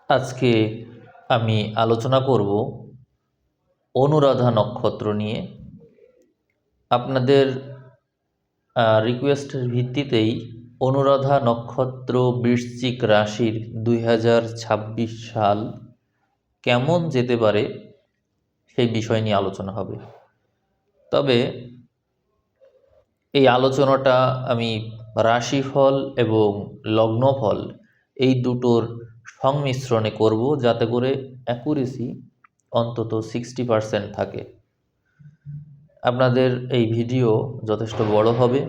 আজকে আমি আলোচনা করব অনুরাধা নক্ষত্র নিয়ে। আপনাদের রিকোয়েস্টের ভিত্তিতেই অনুরাধা নক্ষত্র বৃশ্চিক রাশির 2026 সাল কেমন যেতে পারে সেই বিষয় নিয়ে আলোচনা হবে। তবে এই আলোচনাটা আমি রাশিফল এবং লগ্নফল এই দুটোর সংমিশ্রণে করব, যাতে করে অ্যাকুরেসি অন্তত 60% থাকে। আপনাদের এই ভিডিও যথেষ্ট বড় হবে,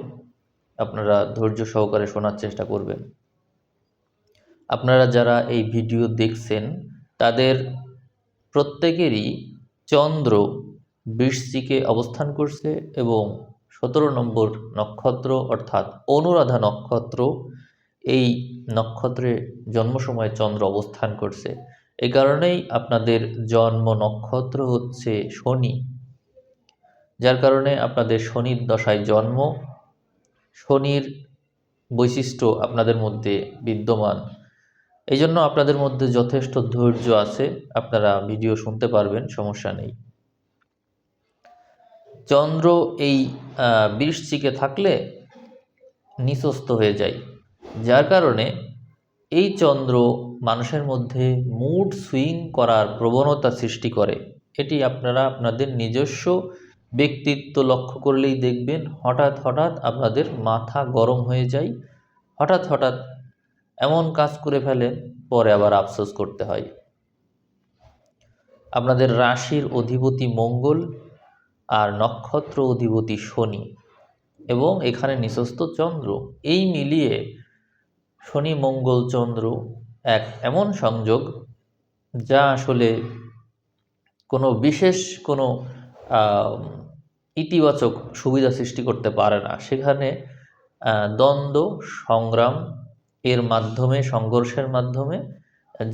আপনারা ধৈর্য সহকারে শোনার চেষ্টা করবেন। আপনারা যারা এই ভিডিও দেখছেন তাদের প্রত্যেকেরই চন্দ্র বৃশ্চিকে অবস্থান করছে এবং 17 নম্বর নক্ষত্র অর্থাৎ অনুরাধা নক্ষত্র, এই নক্ষত্রে জন্ম সময় চন্দ্র অবস্থান করছে। এই কারণেই আপনাদের জন্ম নক্ষত্র হচ্ছে শনি, যার কারণে আপনাদের শনির দশায় জন্ম, শনির বৈশিষ্ট্য আপনাদের মধ্যে বিদ্যমান। এই জন্য আপনাদের মধ্যে যথেষ্ট ধৈর্য আছে, আপনারা ভিডিও শুনতে পারবেন, সমস্যা নেই। চন্দ্র এই বৃশ্চিকে থাকলে নিচস্থ হয়ে যায়, যার কারণে এই চন্দ্র মানুষের মধ্যে মুড সুইং করার প্রবণতা সৃষ্টি করে। এটি আপনারা আপনাদের নিজস্ব ব্যক্তিত্ব লক্ষ্য করলেই দেখবেন, হঠাৎ হঠাৎ আপনাদের মাথা গরম হয়ে যায়, হঠাৎ হঠাৎ এমন কাজ করে ফেলেন, পরে আবার আফসোস করতে হয়। আপনাদের রাশির অধিপতি মঙ্গল আর নক্ষত্র অধিপতি শনি এবং এখানে নিঃস্ত চন্দ্র, এই মিলিয়ে শনি মঙ্গল চন্দ্র এক এমন সংযোগ যা আসলে কোনো বিশেষ কোনো ইতিবাচক সুবিধা সৃষ্টি করতে পারে না। সেখানে দ্বন্দ্ব সংগ্রাম এর মাধ্যমে, সংঘর্ষের মাধ্যমে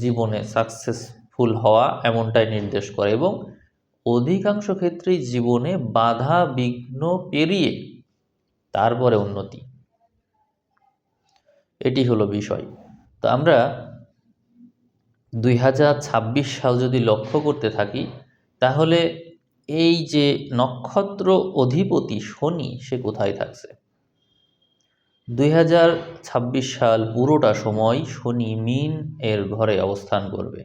জীবনে সাকসেসফুল হওয়া এমনটাই নির্দেশ করে এবং অধিকাংশ ক্ষেত্রেই জীবনে বাধা বিঘ্ন পেরিয়ে তারপরে উন্নতি, এটি হলো বিষয়। তো আমরা 2026 সাল যদি লক্ষ্য করতে থাকি, তাহলে এই যে নক্ষত্র অধিপতি শনি, সে কোথায় থাকছে? 2026 সাল পুরোটা সময় শনি মীন এর ঘরে অবস্থান করবে,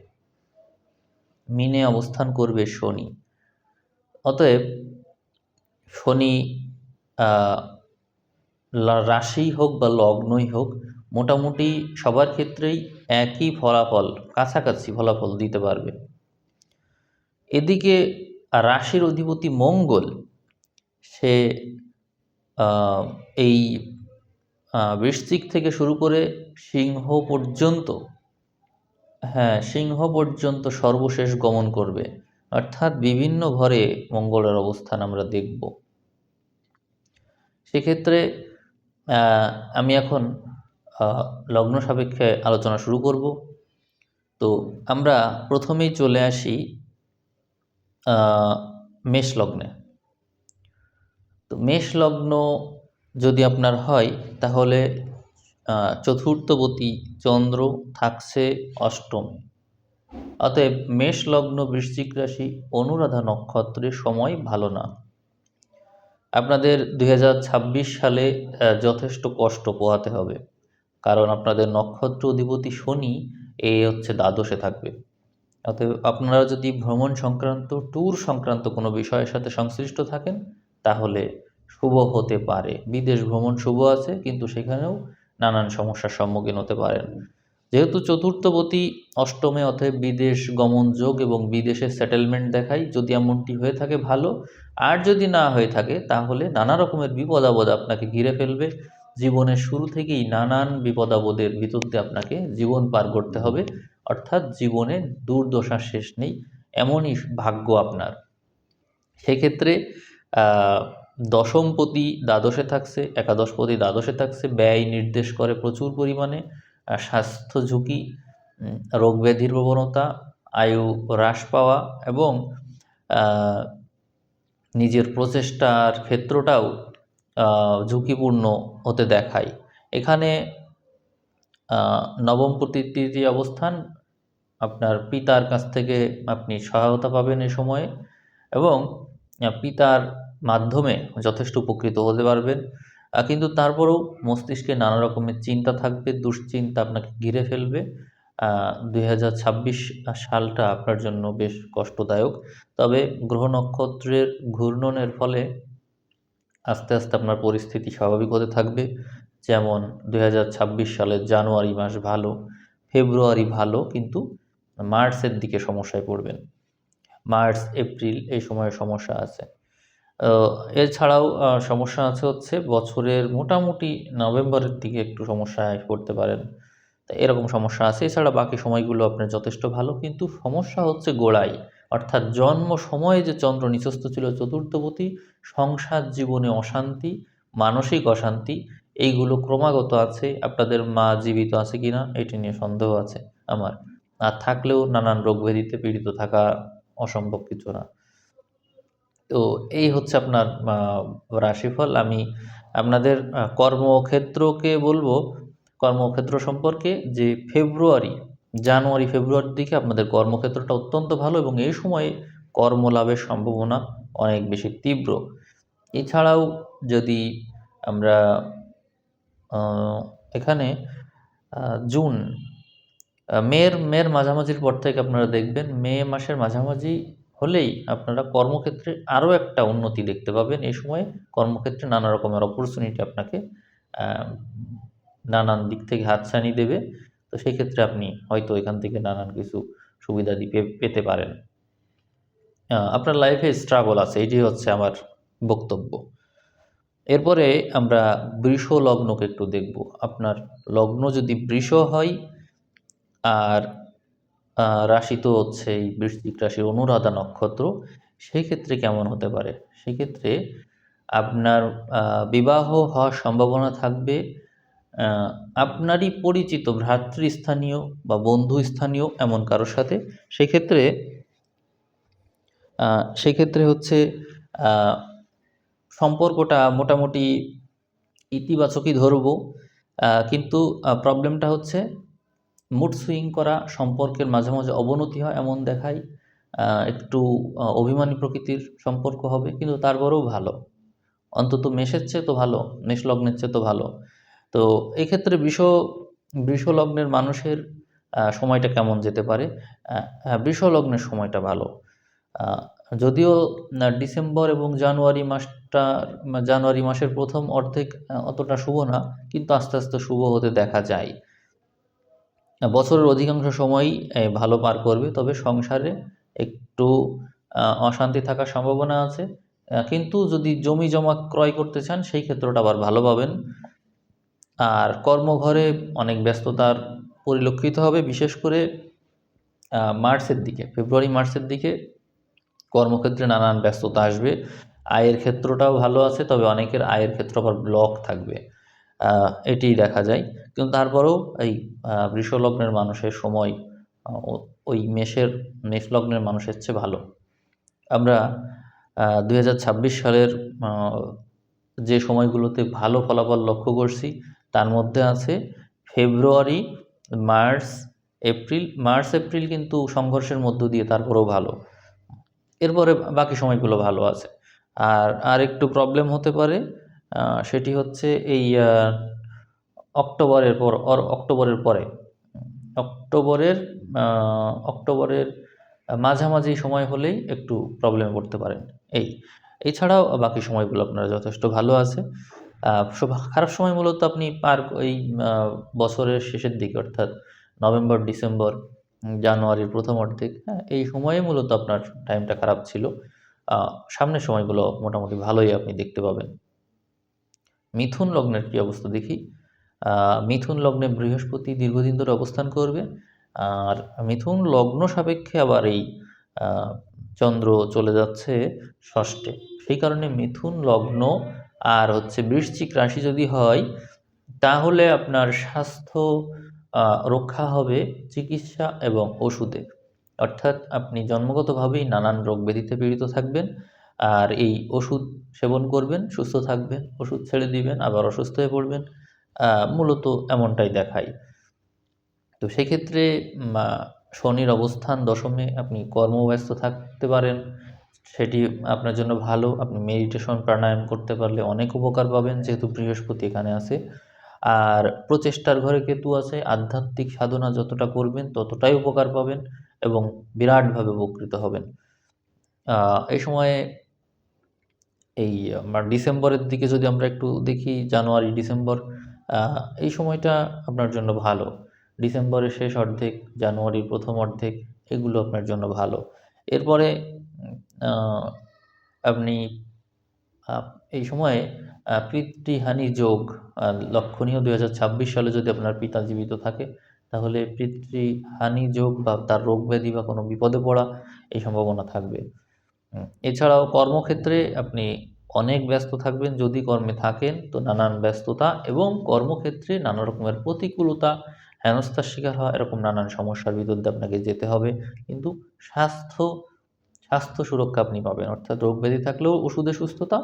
মীনে অবস্থান করবে শনি। অতএব শনি রাশি হোক বা লগ্নই হোক, মোটামুটি সবার ক্ষেত্রেই একই ফলাফল, কাছাকাছি ফলাফল দিতে পারবে। এদিকে রাশির অধিপতি মঙ্গল, সে এই বৃশ্চিক থেকে শুরু করে সিংহ পর্যন্ত, সিংহ পর্যন্ত সর্বশেষ গমন করবে, অর্থাৎ বিভিন্ন ঘরে মঙ্গলের অবস্থান আমরা দেখব। সেক্ষেত্রে আমি এখন লগ্ন সাপেক্ষে আলোচনা শুরু করব। তো আমরা প্রথমেই চলে আসি মেষ লগ্নে। তো মেষ লগ্ন যদি আপনার হয়, তাহলে চতুর্থপতি চন্দ্র থাকছে অষ্টমে। অতএব মেষ লগ্ন বৃশ্চিক রাশি অনুরাধা নক্ষত্রের সময় ভালো না। আপনাদের 2026 সালে যথেষ্ট কষ্ট পোহাতে হবে, কারণ আপনাদের নক্ষত্র অধিপতি শনি হচ্ছে দ্বাদশে থাকবে। অতএব আপনারা যদি ভ্রমণ সংক্রান্ত, ট্যুর সংক্রান্ত কোনো বিষয়ের সাথে সংশ্লিষ্ট থাকেন, তাহলে শুভ হতে পারে। বিদেশ ভ্রমণ শুভ আছে, কিন্তু সেখানেও নানান সমস্যার সম্মুখীন হতে পারেন। যেহেতু চতুর্থপতি অষ্টমে, অতএব বিদেশ গমন যোগ এবং বিদেশে সেটেলমেন্ট দেখায়। যদি এমনটি হয়ে থাকে ভালো, আর যদি না হয়ে থাকে তাহলে নানা রকমের বিপদ আপদ আপনাকে ঘিরে ফেলবে। জীবনের শুরু থেকেই নানান বিপদ আপদের ভিতর দিয়ে আপনাকে জীবন পার করতে হবে, অর্থাৎ জীবনে দুর্দশার শেষ নেই, এমনই ভাগ্য আপনার। সেক্ষেত্রে দশমপতি দ্বাদশে থাকছে, একাদশপতি দ্বাদশে থাকছে, ব্যয় নির্দেশ করে প্রচুর পরিমাণে। স্বাস্থ্য ঝুঁকি, রোগ ব্যাধির প্রবণতা, আয়ু হ্রাস পাওয়া এবং নিজের প্রচেষ্টার ক্ষেত্রটাও ঝুঁকিপূর্ণ হতে দেখায়। এখানে নবমপতির তৃতীয় অবস্থান আপনার পিতার কাছ থেকে আপনি সহায়তা পাবেন এই সময়ে, এবং পিতার মাধ্যমে যথেষ্ট উপকৃত হতে পারবেন। কিন্তু তারপরেও মস্তিষ্কে নানা রকমের চিন্তা থাকবে, দুশ্চিন্তা আপনাকে ঘিরে ফেলবে। 2026 সালটা আপনার জন্য বেশ কষ্টদায়ক। তবে গ্রহ নক্ষত্রের ঘূর্ণনের ফলে আস্তে আস্তে আপনার পরিস্থিতি স্বাভাবিক হতে থাকবে। যেমন 2026 সালের জানুয়ারি মাস ভালো, ফেব্রুয়ারি ভালো, কিন্তু মার্চের দিকে সমস্যায় পড়বেন। মার্চ, এপ্রিল এই সময়ে সমস্যা আছে। এছাড়াও সমস্যা আছে হচ্ছে বছরের মোটামুটি নভেম্বরের দিকে একটু সমস্যায় পড়তে পারেন। তো এরকম সমস্যা আছে। এছাড়া বাকি সময়গুলো আপনার যথেষ্ট ভালো, কিন্তু সমস্যা হচ্ছে গোড়ায়। অর্থাৎ জন্ম সময়ে যে চন্দ্র নিচস্থ ছিল চতুর্থপতি, সংসার জীবনে অশান্তি, মানসিক অশান্তি এইগুলো ক্রমাগত আছে। আপনাদের মা জীবিত আছে কিনা এটি নিয়ে সন্দেহ আছে আমার। আর থাকলেও নানান রোগ ব্যাধিতে পীড়িত থাকা অসম্ভব কিছু না। তো এই হচ্ছে আপনার রাশিফল। আমি আপনাদের কর্মক্ষেত্রকে বলবো, কর্মক্ষেত্র সম্পর্কে, যে জানুয়ারি ফেব্রুয়ারির দিকে আপনাদের কর্মক্ষেত্রটা অত্যন্ত ভালো, এবং এই সময়ে কর্মলাভের সম্ভাবনা অনেক বেশি তীব্র। এছাড়াও যদি আমরা আহ, এখানে জুন, মের মাঝামাঝির পর থেকে আপনারা দেখবেন, মে মাসের মাঝামাঝি হলেই আপনারা কর্মক্ষেত্রে আরও একটা উন্নতি দেখতে পাবেন। এই সময়ে কর্মক্ষেত্রে নানা রকমের অপরচুনিটি আপনাকে আহ, নানান দিক থেকে হাতছানি দেবে। তো সেই ক্ষেত্রে আপনি হয়তো এখান থেকে নানান কিছু সুবিধাদি পেতে পারেন। আপনার লাইফে স্ট্রাগল আছে, এটি হচ্ছে আমার বক্তব্য। এরপরে আমরা বৃষ লগ্নকে একটু দেখব। আপনার লগ্ন যদি বৃষ হয়, আর রাশি তো হচ্ছে এই বৃশ্চিক রাশির অনুরাধা নক্ষত্র, সেই ক্ষেত্রে কেমন হতে পারে? সেক্ষেত্রে আপনার বিবাহ হওয়ার সম্ভাবনা থাকবে আহ, আপনারই পরিচিত ভ্রাতৃস্থানীয় বা বন্ধুস্থানীয় এমন কারোর সাথে। সেক্ষেত্রে সেক্ষেত্রে হচ্ছে আহ, সম্পর্কটা মোটামুটি ইতিবাচকই ধরবো। কিন্তু প্রবলেমটা হচ্ছে মুড সুইং করা, সম্পর্কের মাঝে মাঝে অবনতি হয় এমন দেখায়। একটু অভিমানী প্রকৃতির সম্পর্ক হবে, কিন্তু তারপরেও ভালো। অন্তত মেষের চেয়ে তো ভালো, মেষ লগ্নের চেয়ে তো ভালো। তো এক্ষেত্রে বৃষ লগ্নের মানুষের সময়টা কেমন যেতে পারে? বৃষ লগ্নের সময়টা ভালো। আহ, যদিও ডিসেম্বর এবং জানুয়ারি মাসের প্রথম অর্ধেক অতটা শুভ না, কিন্তু আস্তে আস্তে শুভ হতে দেখা যায়। বছরের অধিকাংশ সময়ই ভালো পার করবে, তবে সংসারে একটু অশান্তি থাকার সম্ভাবনা আছে। কিন্তু যদি জমি জমা ক্রয় করতে চান সেই ক্ষেত্রটা আবার ভালো পাবেন। আর কর্মঘরে অনেক ব্যস্ততার পরিলক্ষিত হবে, বিশেষ করে ফেব্রুয়ারি মার্চের দিকে কর্মক্ষেত্রে নানান ব্যস্ততা আসবে। আয়ের ক্ষেত্রটাও ভালো আছে, তবে অনেকের আয়ের ক্ষেত্র আবার ব্লক থাকবে, এটিই দেখা যায়। কিন্তু তারপরেও এই বৃষ লগ্নের মানুষের সময় ওই মেষ লগ্নের মানুষের চেয়ে ভালো। আমরা 2026 সালের যে সময়গুলোতে ভালো ফলাফল লক্ষ্য করছি, তার মধ্যে আছে ফেব্রুয়ারি, মার্চ, এপ্রিল কিন্তু সংঘর্ষের মধ্য দিয়ে তারপরেও ভালো। এরপরে বাকি সময়গুলো ভালো আছে। আর একটু প্রবলেম হতে পারে, সেটি হচ্ছে এই অক্টোবরের পরে, অক্টোবরের অক্টোবরের মাঝামাঝি সময় হলেই একটু প্রবলেমে পড়তে পারেন। এছাড়াও বাকি সময়গুলো আপনারা যথেষ্ট ভালো আছে। খারাপ সময় মূলত আপনি এই বছরের শেষের দিকে, অর্থাৎ নভেম্বর, ডিসেম্বর, জানুয়ারির প্রথম অর্ধেক, হ্যাঁ, এই সময়ে মূলত আপনার টাইমটা খারাপ ছিল। সামনের সময়গুলো মোটামুটি ভালোই আপনি দেখতে পাবেন। মিথুন লগ্নের কি অবস্থা দেখি। মিথুন লগ্নে বৃহস্পতি দীর্ঘদিন ধরে অবস্থান করবে। আর মিথুন লগ্ন সাপেক্ষে আবার এই চন্দ্র চলে যাচ্ছে ষষ্ঠে। সেই কারণে মিথুন লগ্ন আর হচ্ছে বৃশ্চিক রাশি যদি হয়, তাহলে আপনার স্বাস্থ্য রক্ষা হবে চিকিৎসা এবং ওষুধে। অর্থাৎ আপনি জন্মগতভাবেই নানান রোগ ব্যাধিতে পীড়িত থাকবেন, আর এই ওষুধ সেবন করবেন, সুস্থ থাকবেন, ওষুধ ছেড়ে দিবেন, আবার অসুস্থ হয়ে পড়বেন। মূলত এমনটাই দেখায়। তো সেক্ষেত্রে শনির অবস্থান দশমে, আপনি কর্মব্যস্ত থাকতে পারেন, সেটি আপনার জন্য ভালো। আপনি মেডিটেশন প্রাণায়াম করতে পারলে অনেক উপকার পাবেন, যেহেতু বৃহস্পতি এখানে আছে। আর প্রচেষ্টার ঘরে কেতু আছে, আধ্যাত্মিক সাধনা যতটা করবেন ততটাই উপকার পাবেন এবং বিরাটভাবে উপকৃত হবেন। এই সময়ে এই ডিসেম্বরের দিকে যদি আমরা একটু দেখি, জানুয়ারি ডিসেম্বর, এই সময়টা আপনার জন্য ভালো। ডিসেম্বরের শেষ অর্ধেক, জানুয়ারির প্রথম অর্ধেক, এগুলো আপনার জন্য ভালো। এরপরে আহ, আপনি আহ, এই সময়ে পিতৃহানি যোগ লক্ষণীয়। 2026 সালে যদি আপনার পিতা জীবিত থাকে, তাহলে পিতৃহানি যোগ বা তার রোগ ব্যাধি বা কোনো বিপদে পড়া, এই সম্ভাবনা থাকবে। এছাড়াও কর্মক্ষেত্রে আপনি অনেক ব্যস্ত থাকবেন, যদি কর্মে থাকেন তো নানান ব্যস্ততা এবং কর্মক্ষেত্রে নানা রকমের প্রতিকূলতা, হেনস্থার শিকার হওয়া, এরকম নানান সমস্যার ভিতর দিয়ে আপনাকে যেতে হবে। কিন্তু স্বাস্থ্য স্বাস্থ্য সুরক্ষা আপনি পাবেন, অর্থাৎ রোগ ব্যাধি থাকলেও ওষুধে সুস্থতা,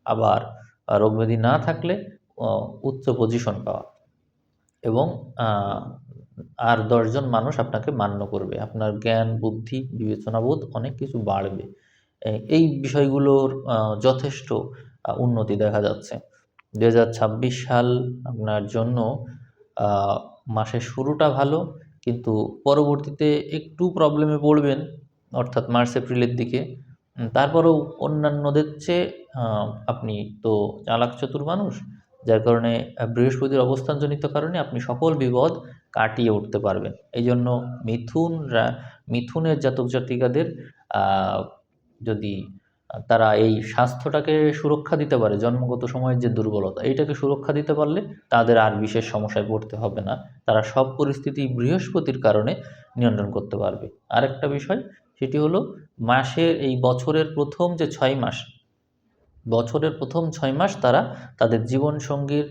আবার রোগ ব্যাধি না থাকলে উচ্চ পজিশন পাওয়া, এবং আর 10 জন মানুষ আপনাকে মান্য করবে, আপনার জ্ঞান বুদ্ধি বিবেচনাবোধ অনেক কিছু বাড়বে। এই বিষয়গুলোর যথেষ্ট উন্নতি দেখা যাচ্ছে। 2026 সাল আপনার জন্য মাসের শুরুটা ভালো, কিন্তু পরবর্তীতে একটু প্রবলেমে পড়বেন, অর্থাৎ মার্চ এপ্রিলের দিকে। তারপরেও অন্যান্যদের চেয়ে আপনি তো চালাক চতুর মানুষ, যার কারণে বৃহস্পতির অবস্থানজনিত কারণে আপনি সকল বিপদ কাটিয়ে উঠতে পারবেন। এই জন্য মিথুনের জাতক জাতিকাদের আহ, যদি তারা এই স্বাস্থ্যটাকে সুরক্ষা দিতে পারে, জন্মগত সময়ের যে দুর্বলতা এইটাকে সুরক্ষা দিতে পারলে তাদের আর বিশেষ সমস্যায় পড়তে হবে না। তারা সব পরিস্থিতি বৃহস্পতির কারণে নিয়ন্ত্রণ করতে পারবে। আরেকটা বিষয়, সেটি হলো মাসের এই বছরের প্রথম যে 6 মাস, বছরের প্রথম 6 মাস তারা তাদের জীবনসঙ্গীর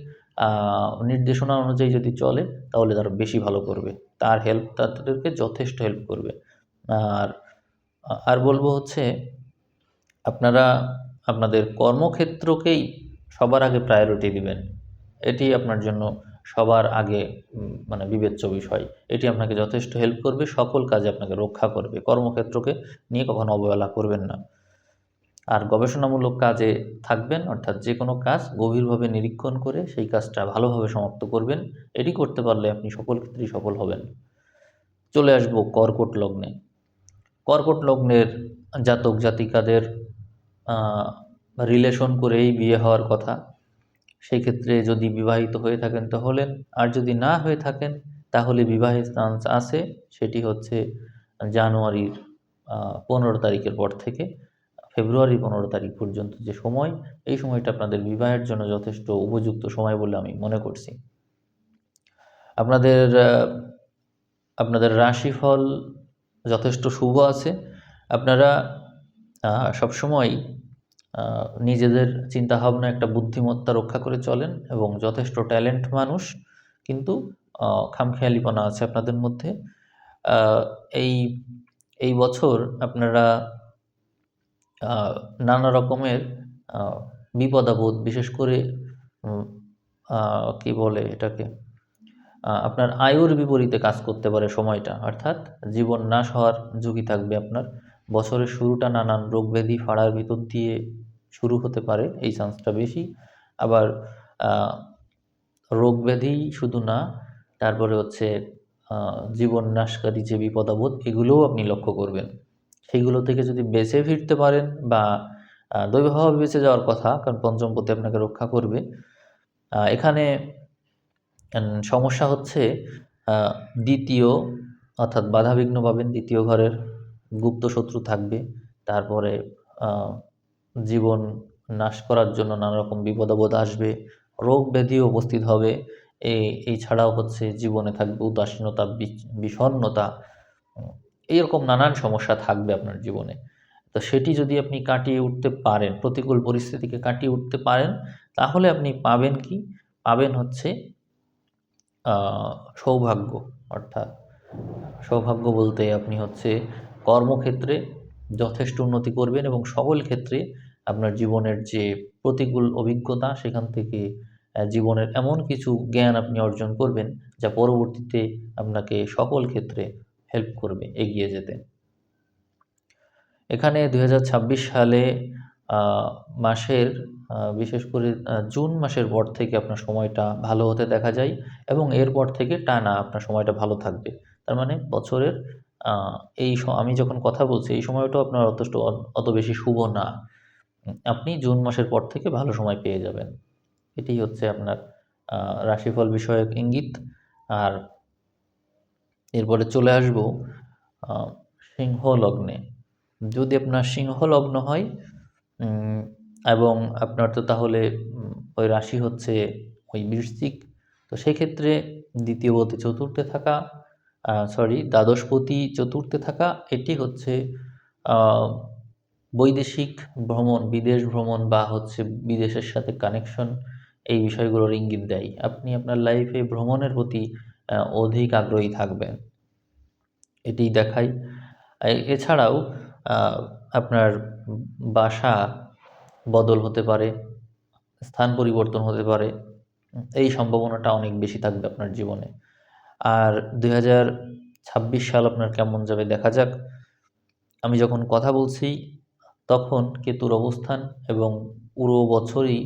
নির্দেশনা অনুযায়ী যদি চলে, তাহলে তারা বেশি ভালো করবে, তাদেরকে যথেষ্ট হেল্প করবে। আর আর বলবো হচ্ছে, আপনারা আপনাদের কর্মক্ষেত্রকেই সবার আগে প্রায়োরিটি দিবেন। এটি আপনার জন্য সবার আগে মানে বিবেচ্য বিষয়। এটি আপনাকে যথেষ্ট হেল্প করবে, সকল কাজে আপনাকে রক্ষা করবে। কর্মক্ষেত্রকে নিয়ে কখনো অবহেলা করবেন না। আর গবেষণামূলক কাজে থাকবেন, অর্থাৎ যে কোনো কাজ গভীরভাবে নিরীক্ষণ করে সেই কাজটা ভালোভাবে সমাপ্ত করবেন। এটি করতে পারলে আপনি সকল ক্ষেত্রেই সফল হবেন। চলে আসবো কর্কট লগ্নে। কর্কট লগ্নের জাতক জাতিকাদের রিলেশন করেই বিয়ে হওয়ার কথা। সেই ক্ষেত্রে যদি বিবাহিত হয়ে থাকেন তো হলেন, আর যদি না হয়ে থাকেন তাহলে বিবাহের চান্স আছে। সেটি হচ্ছে জানুয়ারির 15 তারিখের পর থেকে ফেব্রুয়ারি 15 তারিখ পর্যন্ত যে সময়, এই সময়টা আপনাদের বিবাহের জন্য যথেষ্ট উপযুক্ত সময় বলে আমি মনে করছি। আপনাদের আপনাদের রাশিফল যথেষ্ট শুভ আছে। আপনারা সবসময় নিজেদের চিন্তাভাবনা, একটা বুদ্ধিমত্তা রক্ষা করে চলেন এবং যথেষ্ট ট্যালেন্ট মানুষ, কিন্তু খামখেয়ালিপনা আছে আপনাদের মধ্যে। আহ, এই এই বছর আপনারা নানা রকমের আহ, বিপদাবোধ, বিশেষ করে কি বলে এটাকে, আপনার আয়ুর বিপরীতে কাজ করতে পারে সময়টা, অর্থাৎ জীবন নাশ হওয়ার ঝুঁকি থাকবে আপনার। বছরের শুরুটা নানান রোগ ব্যাধি ফাড়ার ভিতর দিয়ে শুরু হতে পারে, এই চান্সটা বেশি। আবার আহ, রোগ ব্যাধি শুধু না, তারপরে হচ্ছে জীবন নাশকারী যে বিপদাবোধ, এগুলোও আপনি লক্ষ্য করবেন। সেইগুলো থেকে যদি বেঁচে ফিরতে পারেন, বা দৈবভাবে বেঁচে যাওয়ার কথা, কারণ পঞ্চমপতি আপনাকে রক্ষা করবে। এখানে সমস্যা হচ্ছে আহ, দ্বিতীয়, অর্থাৎ বাধাবিঘ্ন পাবেন, দ্বিতীয় ঘরের গুপ্ত শত্রু থাকবে। তারপরে আহ, জীবন নাশ করার জন্য নানা রকম বিপদাবোধ আসবে, রোগ ব্যাধিও উপস্থিত হবে। এই ছাড়াও হচ্ছে জীবনে থাকবে উদাসীনতা, বিষণ্ণতা, এইরকম নানান সমস্যা থাকবে আপনার জীবনে। তো সেটি যদি আপনি কাটিয়ে উঠতে পারেন, প্রতিকূল পরিস্থিতিকে কাটিয়ে উঠতে পারেন, তাহলে আপনি পাবেন কি? পাবেন হচ্ছে সৌভাগ্য। অর্থাৎ সৌভাগ্য বলতে আপনি হচ্ছে কর্মক্ষেত্রে যথেষ্ট উন্নতি করবেন এবং সকল ক্ষেত্রে আপনার জীবনের যে প্রতিকূল অভিজ্ঞতা, সেখান থেকে জীবনের এমন কিছু জ্ঞান আপনি অর্জন করবেন, যা পরবর্তীতে আপনাকে সকল ক্ষেত্রে হেল্প করবে এগিয়ে যেতে। এখানে ২০২৬ সালে মাসের বিশেষ করে জুন মাসের পর থেকে আপনার সময়টা ভালো হতে দেখা যায় এবং এরপর থেকে টানা আপনার সময়টা ভালো থাকবে। তার মানে বছরের আ আমি যখন কথা বলছি এই সময়টাও আপনার অত বেশি শুভ না। আপনি জুন মাসের পর থেকে ভালো সময় পেয়ে যাবেন। এটিই হচ্ছে আপনার আ রাশিফল বিষয়ক ইঙ্গিত। আর এরপরে চলে আসবো আ সিংহ লগ্নে। যদি আপনার সিংহ লগ্ন হয় উম এবং আপনার তো তাহলে ওই রাশি হচ্ছে ওই বৃশ্চিক। তো সেক্ষেত্রে দ্বিতীয়পতি চতুর্থে থাকা দ্বাদশপতি চতুর্থে থাকা এটি হচ্ছে আ বৈদেশিক ভ্রমণ, বিদেশ ভ্রমণ বা হচ্ছে বিদেশের সাথে কানেকশন এই বিষয়গুলোর ইঙ্গিত দেয়। আপনি আপনার লাইফে ভ্রমণের প্রতি অধিক আগ্রহী থাকবেন। এটিই দেখায়। এছাড়াও আ আপনার বাসা বদল হতে পারে, স্থান পরিবর্তন হতে পারে। এই সম্ভাবনাটা অনেক বেশি থাকবে আপনার জীবনে। আর ২০২৬ সাল আপনার কেমন যাবে দেখা যাক। আমি যখন কথা বলছি তখন কেতুর অবস্থান এবং পুরো বছরই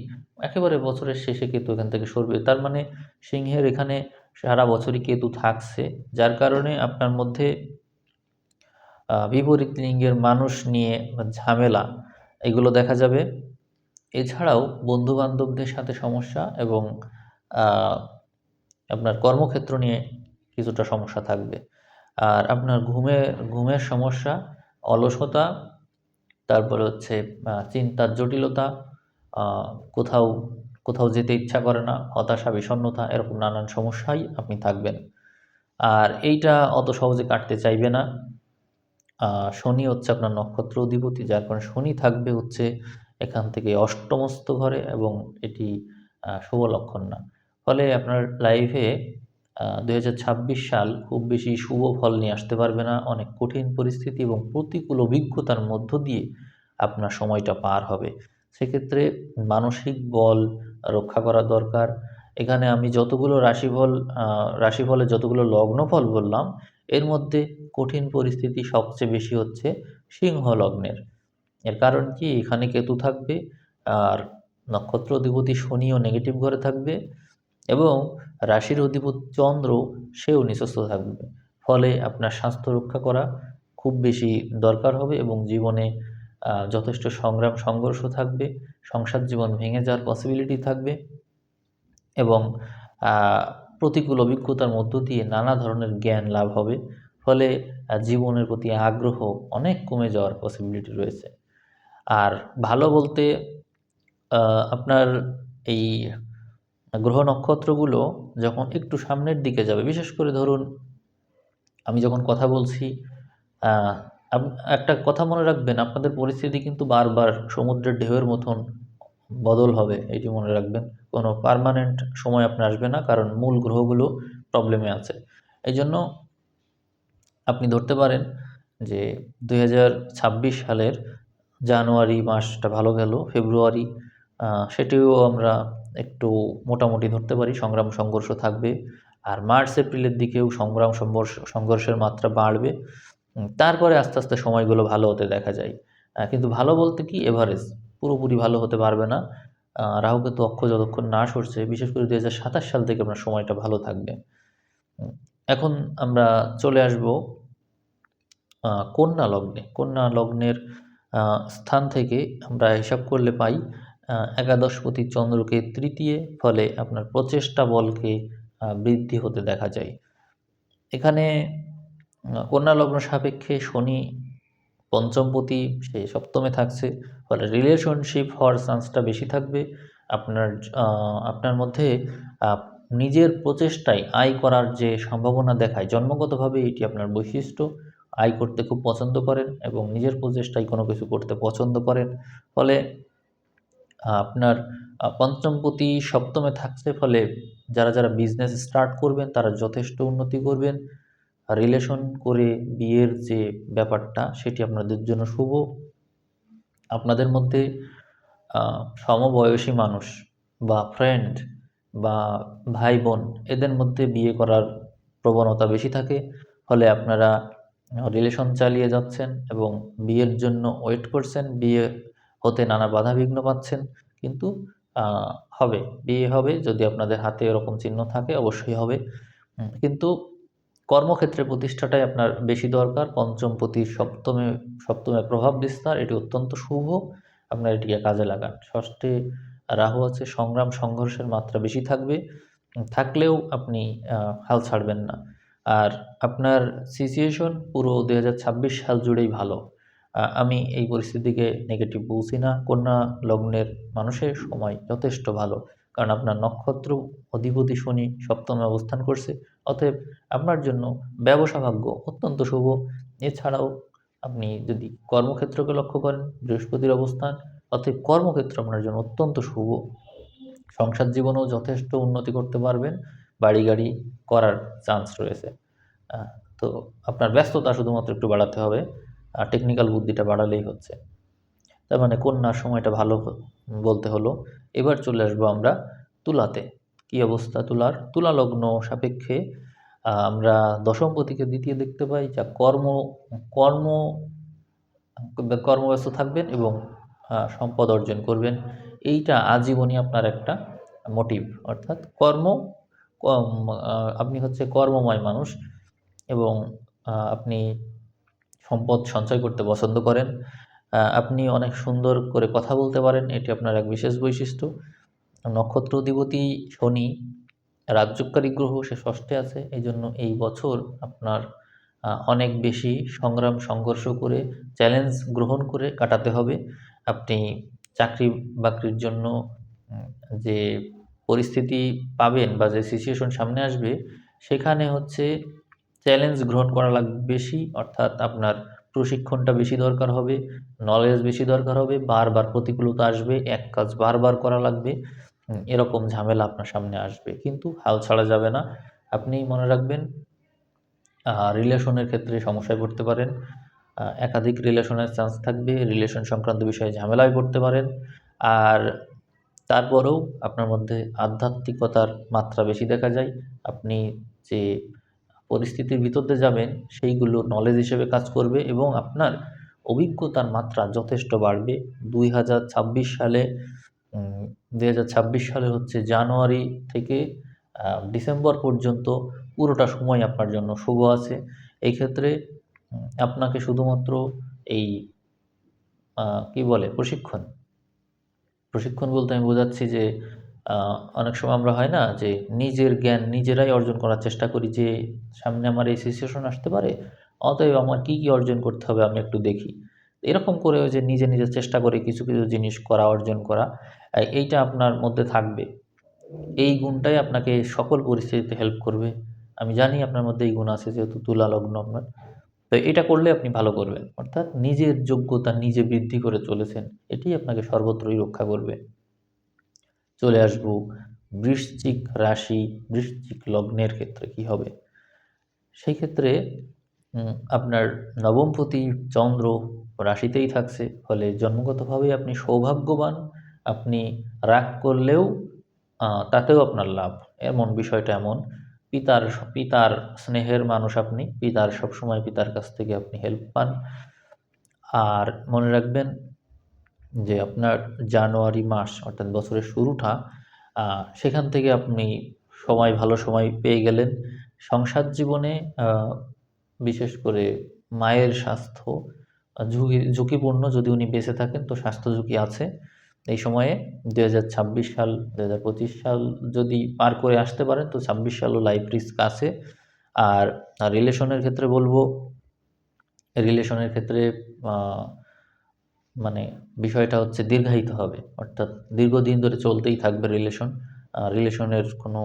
একেবারে বছরের শেষে কেতু এখান থেকে সরবে। তার মানে সিংহের এখানে সারা বছরই কেতু থাকছে। যার কারণে আপনার মধ্যে বিপরীত লিঙ্গের মানুষ নিয়ে ঝামেলা এগুলো দেখা যাবে। এছাড়াও বন্ধু-বান্ধবদের সাথে সমস্যা এবং আ আপনার কর্মক্ষেত্র নিয়ে কিছুটা সমস্যা থাকবে। আর আপনার ঘুমের সমস্যা, অলসতা, তারপরে হচ্ছে চিন্তার জটিলতা, আ কোথাও, কোথাও যেতে ইচ্ছা করে না, হতাশা, বিষণ্ণতা এরকম নানান সমস্যায় আপনি থাকবেন। আর এইটা অত সহজে কাটতে চাইবে না। শনি হচ্ছে আপনার নক্ষত্র অধিপতি, যার কারণে শনি থাকবে হচ্ছে এখান থেকে অষ্টমস্ত ঘরে এবং এটি শুভ লক্ষণ না। ফলে আপনার লাইফে ২০২৬ সাল খুব বেশি শুভ ফল নিয়ে আসতে পারবে না। অনেক কঠিন পরিস্থিতি এবং প্রতিকূল অভিজ্ঞতার মধ্য দিয়ে আপনার সময়টা পার হবে। সেক্ষেত্রে মানসিক বল রক্ষা করা দরকার। এখানে আমি যতগুলো রাশিফলে যতগুলো লগ্নফল বললাম, এর মধ্যে কঠিন পরিস্থিতি সবচেয়ে বেশি হচ্ছে সিংহ লগ্নের। এর কারণ কি? এখানে কেতু থাকবে, আর নক্ষত্র অধিপতি শনিও নেগেটিভ ঘরে থাকবে এবং রাশির অধিপতি চন্দ্র সেও নিচস্থ থাকবে। ফলে আপনার স্বাস্থ্য রক্ষা করা খুব বেশি দরকার হবে এবং জীবনে যথেষ্ট সংগ্রাম সংঘর্ষ থাকবে। সংসার জীবন ভেঙে যাওয়ার পসিবিলিটি থাকবে এবং আ প্রতিকূল অভিজ্ঞতার মধ্য দিয়ে নানা ধরনের জ্ঞান লাভ হবে। ফলে জীবনের প্রতি আগ্রহ অনেক কমে যাওয়ার পসিবিলিটি রয়েছে। আর ভালো বলতে আ আপনার এই গ্রহ নক্ষত্রগুলো যখন একটু সামনের দিকে যাবে, বিশেষ করে ধরুন আমি যখন কথা বলছি, আ আপ একটা কথা মনে রাখবেন, আপনাদের পরিস্থিতি কিন্তু বারবার সমুদ্রের ঢেউয়ের মতন বদল হবে, এটি মনে রাখবেন। কোনো পার্মানেন্ট সময় আপনার আসবে না, কারণ মূল গ্রহগুলো প্রবলেমে আছে। এইজন্য আপনি ধরতে পারেন যে ২০২৬ সালের জানুয়ারি মাসটা ভালো গেল, ফেব্রুয়ারি সেটিও আমরা একটু মোটামুটি ধরতে পারি, সংগ্রাম সংঘর্ষ থাকবে। আর মার্চ এপ্রিলের দিকেও সংঘর্ষের মাত্রা বাড়বে। তারপরে আস্তে, আস্তে সময়গুলো ভালো হতে দেখা যায়। কিন্তু ভালো বলতে কি এভারেজ, পুরোপুরি ভালো হতে পারবে না। রাহু কেতু অক্ষ যতক্ষণ না সরছে, বিশেষ করে ২০২৭ সাল থেকে আপনার সময়টা ভালো থাকবে। উম এখন আমরা চলে আসব কন্যা লগ্নে। কন্যা লগ্নের আ স্থান থেকে আমরা হিসাব করলে পাই একাদশপতি চন্দ্রকে তৃতীয়, ফলে আপনার প্রচেষ্টা বলকে বৃদ্ধি হতে দেখা যায়। এখানে কন্যা লগ্ন সাপেক্ষে শনি পঞ্চমপতি, সে সপ্তমে থাকছে। ফলে রিলেশনশিপ হওয়ার চান্সটা বেশি থাকবে। আপনার আপনার মধ্যে আ নিজের প্রচেষ্টায় আয় করার যে সম্ভাবনা দেখায়, জন্মগতভাবে এটি আপনার বৈশিষ্ট্য। আয় করতে খুব পছন্দ করেন এবং নিজের প্রচেষ্টায় কোনো কিছু করতে পছন্দ করেন। ফলে আপনার পঞ্চমপতি সপ্তমে থাকছে, ফলে যারা বিজনেস স্টার্ট করবেন তারা যথেষ্ট উন্নতি করবেন। রিলেশন করে বিয়ের যে ব্যাপারটা সেটি আপনাদের জন্য শুভ। আপনাদের মধ্যে সমবয়সী মানুষ বা ফ্রেন্ড বা ভাই-বোন এদের মধ্যে বিয়ে করার প্রবণতা বেশি থাকে। ফলে আপনারা রিলেশন চালিয়ে যাচ্ছেন এবং বিয়ের জন্য ওয়েট করছেন, বিয়ে হতে নানা বাধাবিঘ্ন পাচ্ছেন, কিন্তু হবে, বিয়ে হবে। যদি আপনাদের হাতে এরকম চিহ্ন থাকে অবশ্যই হবে। কিন্তু কর্মক্ষেত্রে প্রতিষ্ঠাটাই আপনার বেশি দরকার। পঞ্চম পতি সপ্তমে সপ্তমে প্রভাব বিস্তার, এটি অত্যন্ত শুভ। আপনার এটিকে কাজে লাগান। ষষ্ঠে রাহু আছে, সংগ্রাম সংঘর্ষের মাত্রা বেশি থাকবে। থাকলেও আপনি হাল ছাড়বেন না। আর আপনার সিচুয়েশন পুরো 2026 সাল জুড়েই ভালো। আমি এই পরিস্থিতিকে নেগেটিভ বলছি না। কন্যা লগ্নের মানুষের সময় যথেষ্ট ভালো, কারণ আপনার নক্ষত্র অধিপতি শনি সপ্তমে অবস্থান করছে। অতএব আপনার জন্য ব্যবসা ভাগ্য অত্যন্ত শুভ। এছাড়াও আপনি যদি কর্মক্ষেত্রকে লক্ষ্য করেন, বৃহস্পতির অবস্থান, অতএব কর্মক্ষেত্র আপনার জন্য অত্যন্ত শুভ। সংসার জীবনেও যথেষ্ট উন্নতি করতে পারবেন, বাড়ি গাড়ি করার চান্স রয়েছে। আহ, তো আপনার ব্যস্ততা শুধুমাত্র একটু বাড়াতে হবে, টেকনিক্যাল বুদ্ধিটা বাড়ালেই হচ্ছে। তার মানে কন্যার সময়টা ভালো বলতে হলো। এবার চলে আসবো আমরা তুলাতে। কি অবস্থা তুলার? তুলা লগ্ন সাপেক্ষে আমরা দশমপতিকে দ্বিতীয় দেখতে পাই, যা কর্ম কর্মব্যস্ত থাকবেন এবং সম্পদ অর্জন করবেন। এইটা আজীবনই আপনার একটা মোটিভ, অর্থাৎ আপনি হচ্ছে কর্মময় মানুষ এবং আপনি সম্পদ সঞ্চয় করতে পছন্দ করেন। আপনি অনেক সুন্দর করে কথা বলতে পারেন, এটি আপনার এক বিশেষ বৈশিষ্ট্য। নক্ষত্র অধিপতি শনি রাজযোগকারী গ্রহ, সে ষষ্ঠে আছে। এই জন্য এই বছর আপনার অনেক বেশি সংগ্রাম সংঘর্ষ করে চ্যালেঞ্জ গ্রহণ করে কাটাতে হবে। আপনি চাকরি বাকরির জন্য যে পরিস্থিতি পাবেন বা যে সিচুয়েশন সামনে আসবে, সেখানে হচ্ছে চ্যালেঞ্জ গ্রহণ করা লাগবে বেশি, অর্থাৎ আপনার প্রশিক্ষণটা বেশি দরকার হবে, নলেজ বেশি দরকার হবে, বারবার প্রতিকূলতা আসবে, এক কাজ বারবার করা লাগবে। এরকম ঝামেলা আপনার সামনে আসবে, কিন্তু হাল ছাড়া যাবে না। আপনি মনে রাখবেন, রিলেশনের ক্ষেত্রে সমস্যায় পড়তে পারেন, একাধিক রিলেশনের চান্স থাকবে, রিলেশন সংক্রান্ত বিষয়ে ঝামেলায় পড়তে পারেন। আর তারপরেও আপনার মধ্যে আধ্যাত্মিকতার মাত্রা বেশি দেখা যায়। আপনি যে পরিস্থিতির ভিতর দিয়ে যাবেন, সেইগুলো নলেজ হিসেবে কাজ করবে এবং আপনার অভিজ্ঞতার মাত্রা যথেষ্ট বাড়বে। 2026 সালে 2026 সালে হচ্ছে জানুয়ারি থেকে ডিসেম্বর পর্যন্ত পুরোটা সময় আপনার জন্য শুভ আছে। এই ক্ষেত্রে আপনাকে শুধুমাত্র এই কি বলে প্রশিক্ষণ বলতে আমি বোঝাচ্ছি যে অনেক সময় আমরা হয় না যে নিজের জ্ঞান নিজেরাই অর্জন করার চেষ্টা করি, যে সামনে আমার এই সিচুয়েশন আসতে পারে, অতএব আমার কি কি অর্জন করতে হবে আমি একটু দেখি। এরকম করে যে নিজে নিজে চেষ্টা করে কিছু কিছু জিনিস করা, অর্জন করা, এইটা আপনার মধ্যে থাকবে। এই গুণটাই আপনাকে সকল পরিস্থিতিতে হেল্প করবে। আমি জানি আপনার মধ্যে এই গুণ আছে, যেহেতু তুলা লগ্ন আপনার। তো এটা করলে আপনি ভালো করবেন, অর্থাৎ নিজের যোগ্যতা নিজে বৃদ্ধি করে চলেছেন, এটি আপনাকে সর্বত্রই রক্ষা করবে। চলে আসব বৃশ্চিক রাশি, বৃশ্চিক লগ্নের ক্ষেত্রে কি হবে। সেই ক্ষেত্রে আপনার নবমপতি চন্দ্র রাশিতেই থাকছে, ফলে জন্মগতভাবেই আপনি সৌভাগ্যবান। আপনি রাগ করলেও তাতেও আপনার লাভ, এমন বিষয়টা এমন। পিতার পিতার স্নেহের মানুষ আপনি, পিতার কাছ থেকে আপনি হেল্প পান। আর মনে রাখবেন যে আপনার জানুয়ারি মাস অর্থাৎ বছরের শুরুটা, সেখান থেকে আপনি ভালো সময় পেয়ে গেলেন। সংসার জীবনে বিশেষ করে মায়ের স্বাস্থ্য ঝুঁকিপূর্ণ, যদি উনি বেঁচে থাকেন তো স্বাস্থ্য ঝুঁকি আছে। এই সময়ে 2026 সাল 2025 সাল যদি পার করে আসতে পারেন তো 26 সালও লাইফ রিস্ক আছে। আর রিলেশনের ক্ষেত্রে বলবো, রিলেশনের ক্ষেত্রে মানে বিষয়টা হচ্ছে দীর্ঘায়িত হবে, অর্থাৎ দীর্ঘদিন ধরে চলতেই থাকবে রিলেশনের কোনো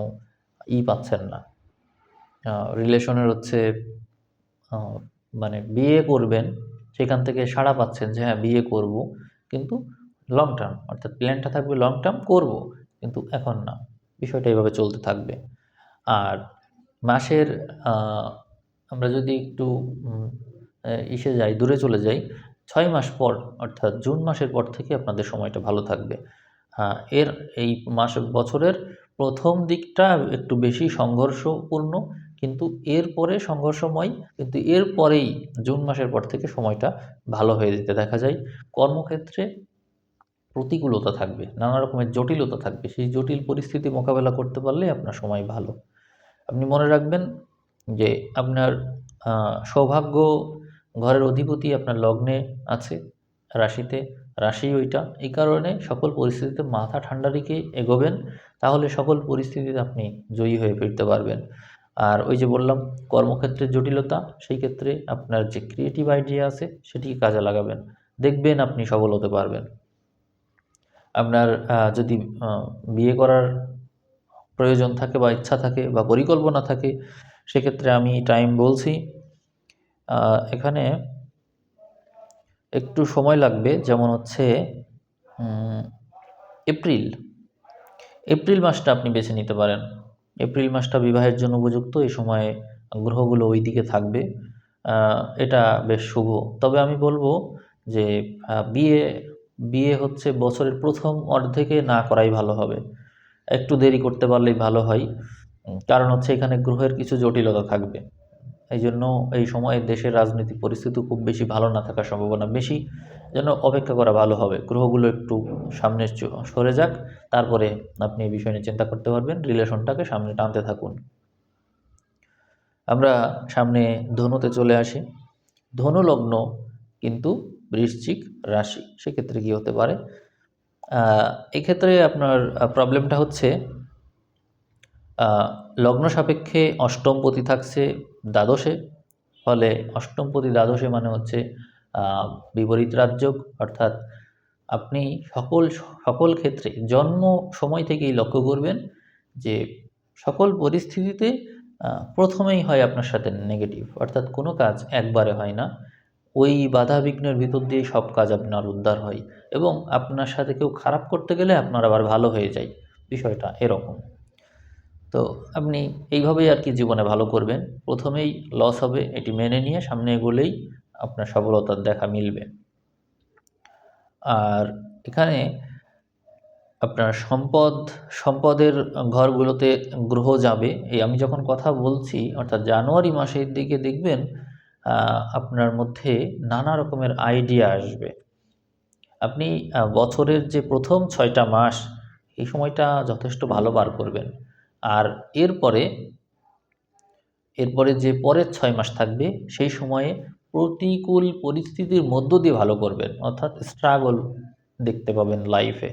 পাচ্ছেন না। রিলেশনের হচ্ছে মানে বিয়ে করবেন, সেখান থেকে সাড়া পাচ্ছেন যে হ্যাঁ বিয়ে করব, কিন্তু লং টার্ম, অর্থাৎ প্ল্যানটা থাকবে লং টার্ম করব, কিন্তু এখন না। বিষয়টা এইভাবে চলতে থাকবে। আর মাসের আমরা যদি একটু যাই, দূরে চলে যাই, 6 মাস পর অর্থাৎ জুন মাসের পর থেকে আপনাদের সময়টা ভালো থাকবে। এই বছরের প্রথম দিকটা একটু বেশি সংঘর্ষপূর্ণ, কিন্তু এরপরে সংঘর্ষময়, কিন্তু এরপরেই জুন মাসের পর থেকে সময়টা ভালো হয়ে যেতে দেখা যায়। কর্মক্ষেত্রে প্রতিকূলতা থাকবে, নানা রকমের জটিলতা থাকবে, সেই জটিল পরিস্থিতি মোকাবেলা করতে পারলে আপনার সময় ভালো। আপনি মনে রাখবেন যে আপনার সৌভাগ্য ঘরের অধিপতি আপনার লগ্নে আছে, রাশিতে, রাশি ওইটা। এই কারণে সকল পরিস্থিতিতে মাথা ঠান্ডা রেখে এগোবেন, তাহলে সকল পরিস্থিতিতে আপনি জয়ী হয়ে ফিরতে পারবেন। আর ওই যে বললাম কর্মক্ষেত্রের জটিলতা, সেই ক্ষেত্রে আপনার যে ক্রিয়েটিভ আইডিয়া আছে সেটিকে কাজে লাগাবেন, দেখবেন আপনি সফল হতে পারবেন। আপনার যদি বিয়ে করার প্রয়োজন থাকে বা ইচ্ছা থাকে বা পরিকল্পনা থাকে, সেক্ষেত্রে আমি টাইম বলছি। এখানে একটু সময় লাগবে, যেমন হচ্ছে এপ্রিল এপ্রিল মাসটা আপনি বেছে নিতে পারেন। এপ্রিল মাসটা বিবাহের জন্য উপযুক্ত, এই সময়ে গ্রহগুলো ওই দিকে থাকবে, এটা বেশ শুভ। তবে আমি বলবো যে বিয়ে বিয়ে হচ্ছে বছরের প্রথম অর্ধেকে না করাই ভালো হবে, একটু দেরি করতে পারলেই ভালো হয়। কারণ হচ্ছে এখানে গ্রহের কিছু জটিলতা থাকবে, এই জন্য এই সময়ে দেশের রাজনৈতিক পরিস্থিতি খুব বেশি ভালো না থাকার সম্ভাবনা বেশি, যেন অপেক্ষা করা ভালো হবে। গ্রহগুলো একটু সামনে সরে যাক, তারপরে আপনি এই বিষয় নিয়ে চিন্তা করতে পারবেন, রিলেশনটাকে সামনে টানতে থাকুন। আমরা সামনে ধনুতে চলে আসি। ধনু লগ্ন কিন্তু বৃশ্চিক রাশি, সেক্ষেত্রে কী হতে পারে? এক্ষেত্রে আপনার প্রবলেমটা হচ্ছে লগ্ন সাপেক্ষে অষ্টমপতি থাকছে দ্বাদশে, ফলে অষ্টমপতি দ্বাদশে মানে হচ্ছে বিপরীত রাজযোগ। অর্থাৎ আপনি সকল ক্ষেত্রে জন্ম সময় থেকেই লক্ষ্য করবেন যে সকল পরিস্থিতিতে প্রথমেই হয় আপনার সাথে নেগেটিভ, অর্থাৎ কোনো কাজ একবারে হয় না, ওই বাধা বিঘ্নের ভিতর দিয়ে সব কাজ আপনার উদ্ধার হয়, এবং আপনার সাথে কেউ খারাপ করতে গেলে আপনার আবার ভালো হয়ে যায়, বিষয়টা এরকম। তো আপনি এইভাবেই আর কি জীবনে ভালো করবেন, প্রথমেই লস হবে এটি মেনে নিয়ে সামনে এগোলেই আপনার সফলতার দেখা মিলবে। আর এখানে আপনার সম্পদের ঘরগুলোতে গ্রহ যাবে, এই আমি যখন কথা বলছি অর্থাৎ জানুয়ারি মাসের দিকে দেখবেন আপনার মধ্যে নানা রকমের আইডিয়া আসবে। আপনি বছরের যে প্রথম 6টা মাস এই সময়টা যথেষ্ট ভালো পার করবেন, আর এরপরে যে পরের 6 মাস থাকবে সেই সময়ে প্রতিকূল পরিস্থিতির মধ্য দিয়ে ভালো করবেন, অর্থাৎ স্ট্রাগল দেখতে পাবেন লাইফে।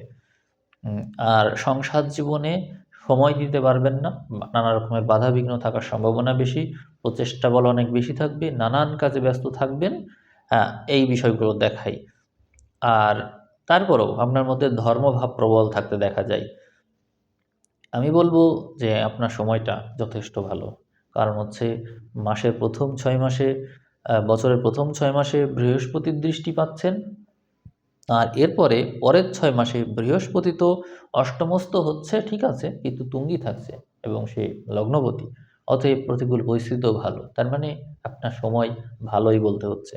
আর সংসার জীবনে সময় দিতে পারবেন না, নানা রকমের বাধা বিঘ্ন থাকার সম্ভাবনা বেশি, প্রচেষ্টা বল অনেক বেশি থাকবে, নানান কাজে ব্যস্ত থাকবেন। এই বিষয়গুলো দেখাই। আর তারপরেও আপনার মধ্যে ধর্মভাব প্রবল থাকতে দেখা যায়। আমি বলবো যে আপনার সময়টা যথেষ্ট ভালো, কারণ হচ্ছে মাসের প্রথম 6 মাসে বছরের প্রথম 6 মাসে বৃহস্পতির দৃষ্টি পাচ্ছেন, আর এরপরে পরের 6 মাসে বৃহস্পতি তো অষ্টমস্থ হচ্ছে, ঠিক আছে, কিন্তু তুঙ্গি থাকছে এবং সে লগ্নপতি, অতএব প্রতিকূল পরিস্থিতিও ভালো, তার মানে আপনার সময় ভালোই বলতে হচ্ছে।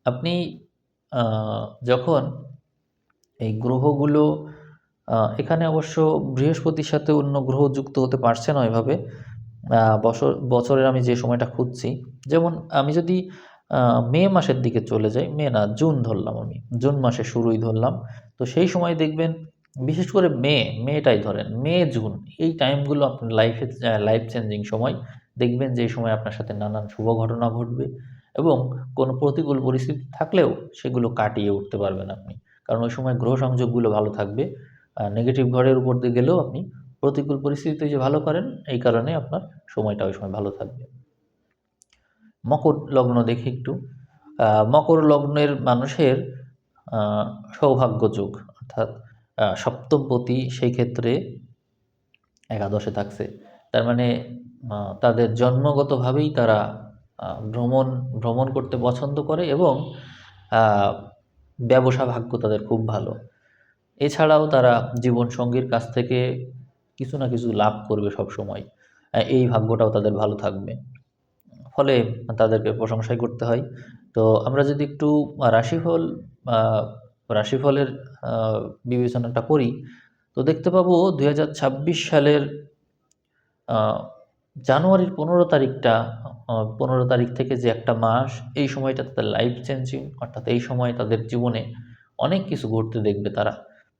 আপনি যখন এই গ্রহগুলো এখানে অবশ্য বৃহস্পতির সাথে অন্য গ্রহ যুক্ত হতে পারছে না এভাবে, বছরের আমি যে সময়টা খুঁজছি, যেমন আমি যদি মে মাসের দিকে চলে যাই, মে না জুন ধরলাম, আমি জুন মাসে শুরুই ধরলাম, তো সেই সময় দেখবেন বিশেষ করে মেটাই ধরেন, মে জুন এই টাইমগুলো আপনার লাইফ চেঞ্জিং সময়, দেখবেন যে এই সময় আপনার সাথে নানান শুভ ঘটনা ঘটবে এবং কোনো প্রতিকূল পরিস্থিতি থাকলেও সেগুলো কাটিয়ে উঠতে পারবেন আপনি, কারণ ওই সময় গ্রহ সংযোগগুলো ভালো থাকবে। নেগেটিভ ঘরের উপর দিয়ে গেলেও আপনি প্রতিকূল পরিস্থিতিতে যে ভালো করেন, এই কারণে আপনার সময়টা ওই সময় ভালো থাকবে। মকর লগ্ন দেখি একটু। মকর লগ্নের মানুষের সৌভাগ্য যোগ, অর্থাৎ সপ্তমপতি সেই ক্ষেত্রে একাদশে থাকছে, তার মানে তাদের জন্মগতভাবেই তারা ভ্রমণ করতে পছন্দ করে এবং ব্যবসা ভাগ্য তাদের খুব ভালো। এছাড়াও তারা জীবনসঙ্গীর কাছ থেকে কিছু না কিছু লাভ করবে সব সময়, এই ভাগ্যটাও তাদের ভালো থাকবে, ফলে তাদেরকে প্রশংসাই করতে হয়। তো আমরা যদি একটু রাশিফল রাশিফলের বিবেচনাটা করি, তো দেখতে পাবো 2026 সালের জানুয়ারির ১৫ তারিখটা ১৫ তারিখ থেকে যে একটা মাস, এই সময়টা তাদের লাইফ চেঞ্জিং, অর্থাৎ এই সময় তাদের জীবনে অনেক কিছু ঘটতে দেখবে তারা।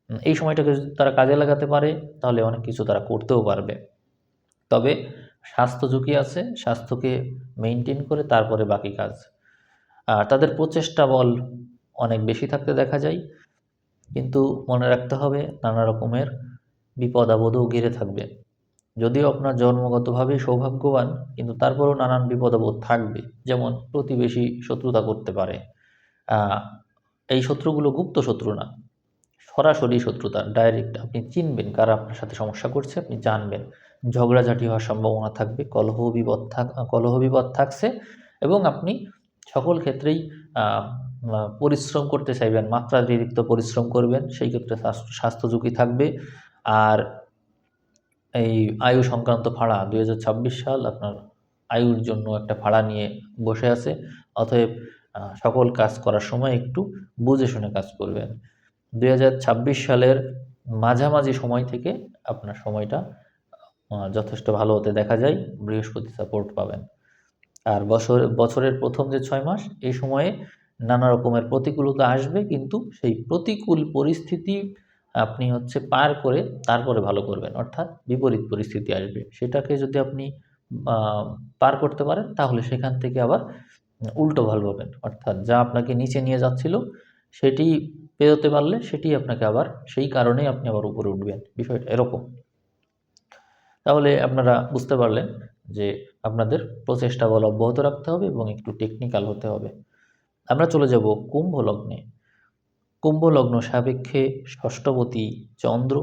এই সময়টাকে যদি তারা কাজে লাগাতে পারে, তাহলে অনেক কিছু তারা করতেও পারবে। তবে স্বাস্থ্য ঝুঁকি আছে, স্বাস্থ্যকে মেইনটেইন করে তারপরে বাকি কাজ। আর তাদের প্রচেষ্টা বল অনেক বেশি থাকতে দেখা যায়, কিন্তু মনে রাখতে হবে নানা রকমের বিপদ-আপদও ঘিরে থাকবে। যদিও আপনার জন্মগতভাবেই সৌভাগ্যবান, কিন্তু তারপরেও নানান বিপদ-আপদ থাকবে। যেমন প্রতিবেশী শত্রুতা করতে পারে। আ এই শত্রুগুলো গুপ্ত শত্রু না, সরাসরি শত্রুতা, ডাইরেক্ট। আপনি চিনবেন কারা আপনার সাথে সমস্যা করছে, আপনি জানবেন। ঝগড়াঝাটি হওয়ার সম্ভাবনা থাকবে, কলহ বিবাদ থাকছে, এবং আপনি সকল ক্ষেত্রেই আ মা পরিশ্রম করতে চাইবেন, মাত্রাতিরিক্ত পরিশ্রম করবেন, সেই ক্ষেত্রে স্বাস্থ্য ঝুঁকি থাকবে। আর এই আয়ু সংক্রান্ত ফাঁড়া, ২০২৬ সাল আপনার আয়ুর জন্য একটা ফাঁড়া নিয়ে বসে আছে। অতএব সকল কাজ করার সময় একটু বুঝে শুনে কাজ করবেন। ২০২৬ সালের মাঝামাঝি সময় থেকে আপনার সময়টা যথেষ্ট ভালো হতে দেখা যায়। বৃহস্পতি সাপোর্ট পাবেন। আর বছরের প্রথম যে ৬ মাস, এই সময়ে নানা রকমের প্রতিকূলতা আসবে, কিন্তু সেই প্রতিকূল পরিস্থিতি আপনি পার করে তারপরে ভালো করবেন। অর্থাৎ বিপরীত পরিস্থিতি আসবে। সেটাকে যদি আপনি আ পার করতে পারেন, তাহলে সেখান থেকে আবার উল্টো ভালো হবেন। অর্থাৎ যা আপনাকে নিচে নিয়ে যাচ্ছিল, সেটি পেরোতে পারলে সেটি আপনাকে আবার সেই কারণেই আপনি আবার উপরে উঠবেন। বিষয়টা এরকম। তাহলে আপনারা বুঝতে পারলেন যে আপনাদের প্রচেষ্টা বল অব্যাহত রাখতে হবে এবং একটু টেকনিক্যাল হতে হবে। আমরা চলে যাব কুম্ভ লগ্নে। কুম্ভ লগ্ন সাপেক্ষে ষষ্ঠপতি চন্দ্র,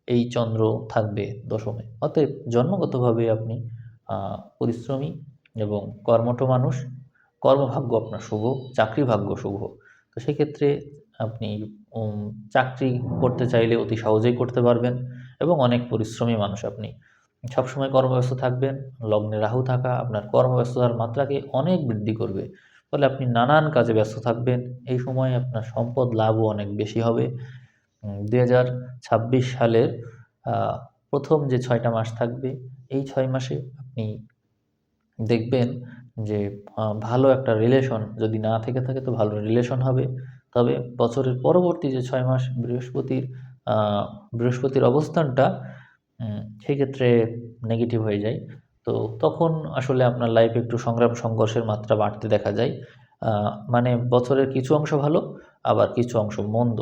এই চন্দ্র থাকবে দশমে। অতএব জন্মগতভাবে আপনি পরিশ্রমী এবং কর্মঠ মানুষ। কর্মভাগ্য আপনার শুভ, চাকরি ভাগ্য শুভ। তো সেক্ষেত্রে আপনি চাকরি করতে চাইলে অতি সহজেই করতে পারবেন, এবং অনেক পরিশ্রমী মানুষ আপনি। সবসময় কর্মব্যস্ত থাকবেন। লগ্নে রাহু থাকা আপনার কর্মব্যস্ততার মাত্রাকে অনেক বৃদ্ধি করবে। ফলে আপনি নানান কাজে ব্যস্ত থাকবেন। এই সময়ে আপনার সম্পদ লাভও অনেক বেশি হবে। ২০২৬ সালের আ ১ম যে ৬টা মাস থাকবে, এই ৬ মাসে আপনি দেখবেন যে ভালো একটা রিলেশন যদি না থেকে থাকে, তো ভালো রিলেশন হবে। তবে বছরের পরবর্তী যে ৬ মাস আ বৃহস্পতির অবস্থানটা সেক্ষেত্রে নেগেটিভ হয়ে যায়। তো তখন আসলে আপনার লাইফে একটু সংগ্রাম সংঘর্ষের মাত্রা বাড়তে দেখা যায়। আ মানে বছরের কিছু অংশ ভালো, আবার কিছু অংশ মন্দ।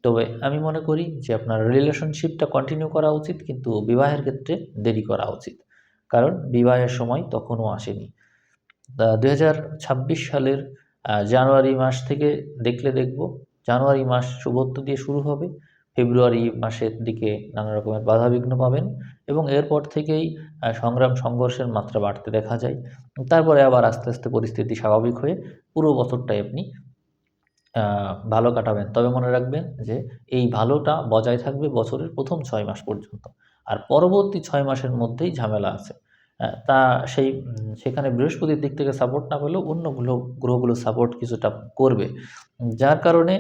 তবে আমি মনে করি যে আপনার রিলেশনশিপটা কন্টিনিউ করা উচিত, কিন্তু বিবাহের ক্ষেত্রে দেরি করা উচিত। কারণ বিবাহের সময় তখনও আসেনি। ২০২৬ সালের জানুয়ারি মাস থেকে দেখব, জানুয়ারি মাস শুভত্ব দিয়ে শুরু হবে। ফেব্রুয়ারি মাসের দিকে নানা রকমের বাধাবিঘ্ন পাবেন, এবং এরপর থেকেই সংগ্রাম সংঘর্ষের মাত্রা বাড়তে দেখা যায়। তারপরে আবার আস্তে আস্তে পরিস্থিতি স্বাভাবিক হয়ে পুরো বছরটাই আপনি ভালো কাটাবেন। তবে মনে রাখবেন যে এই ভালোটা বজায় থাকবে বছরের প্রথম ৬ মাস পর্যন্ত। আর পরবর্তী ৬ মাসের মধ্যেই ঝামেলা আছে। তা সেখানে বৃহস্পতির দিক থেকে সাপোর্ট না পেলেও অন্য গ্রহগুলো সাপোর্ট কিছুটা করবে। যার কারণে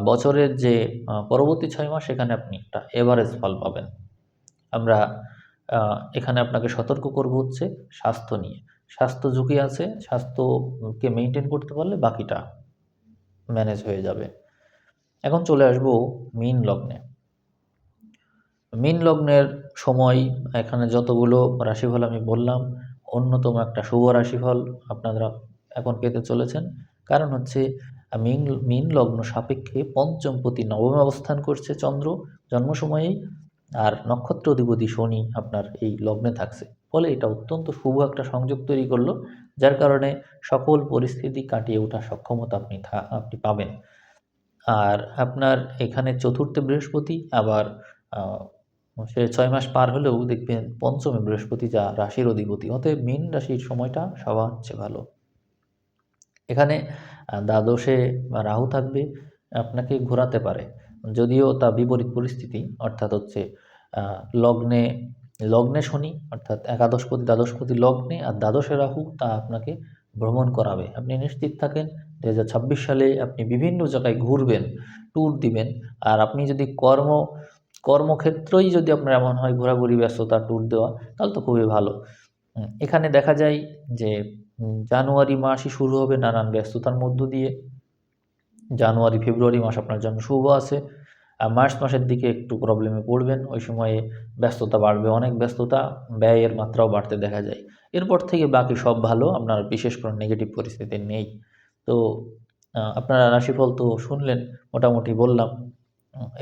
বছরের যে পরবর্তী ৬ মাস, সেখানে আপনি একটা এভারেজ ফল পাবেন। আমরা এখানে আপনাকে সতর্ক করব স্বাস্থ্য নিয়ে। স্বাস্থ্য ঝুঁকি আছে, স্বাস্থ্যকে মেইনটেইন করতে পারলে বাকিটা ম্যানেজ হয়ে যাবে। এখন চলে আসব মীন লগ্নে। মীন লগ্নের সময় এখানে যতগুলো রাশিফল আমি বললাম, অন্যতম একটা শুভ রাশিফল আপনারা এখন পেতে চলেছেন। কারণ মীন মীন লগ্ন সাপেক্ষে পঞ্চমপতি নবমে অবস্থান করছে চন্দ্র জন্ম সময়েই, আর নক্ষত্র অধিপতি শনি আপনার এই লগ্নে থাকছে। ফলে এটা অত্যন্ত শুভ একটা সংযোগ তৈরি করলো, যার কারণে সকল পরিস্থিতি কাটিয়ে ওঠার সক্ষমতা আপনি পাবেন। আর আপনার এখানে চতুর্থে বৃহস্পতি, আবার আ সে ৬ মাস পার হলেও দেখবেন পঞ্চমে বৃহস্পতি, যা রাশির অধিপতি। অতএব মীন রাশির সময়টা সবার চেয়ে ভালো। এখানে দ্বাদশে রাহু থাকবে, আপনাকে ঘোরাতে পারে। যদিও তা বিপরীত পরিস্থিতি, অর্থাৎ আ লগ্নে লগ্নে শনি, অর্থাৎ একাদশপতি দ্বাদশপতি লগ্নে, আর দ্বাদশে রাহু, তা আপনাকে ভ্রমণ করাবে। আপনি নিশ্চিত থাকেন ২০২৬ সালে আপনি বিভিন্ন জায়গায় ঘুরবেন, ট্যুর দিবেন। আর আপনি যদি কর্মক্ষেত্রেই যদি আপনার এমন হয় ঘোরাঘুরি, ব্যস্ততা, ট্যুর দেওয়া, তাহলে তো খুবই ভালো। এখানে দেখা যায় যে জানুয়ারি মাসই শুরু হবে নানান ব্যস্ততার মধ্য দিয়ে। জানুয়ারি ফেব্রুয়ারি মাস আপনার জন্য শুভ আছে। আর মার্চ মাসের দিকে একটু প্রবলেমে পড়বেন, ওই সময়ে ব্যস্ততা বাড়বে, অনেক ব্যস্ততা, ব্যয়ের মাত্রাও বাড়তে দেখা যায়। এরপর থেকে বাকি সব ভালো, আপনার বিশেষ কোনো নেগেটিভ পরিস্থিতি নেই। তো আপনারা রাশিফল তো শুনলেন, মোটামুটি বললাম।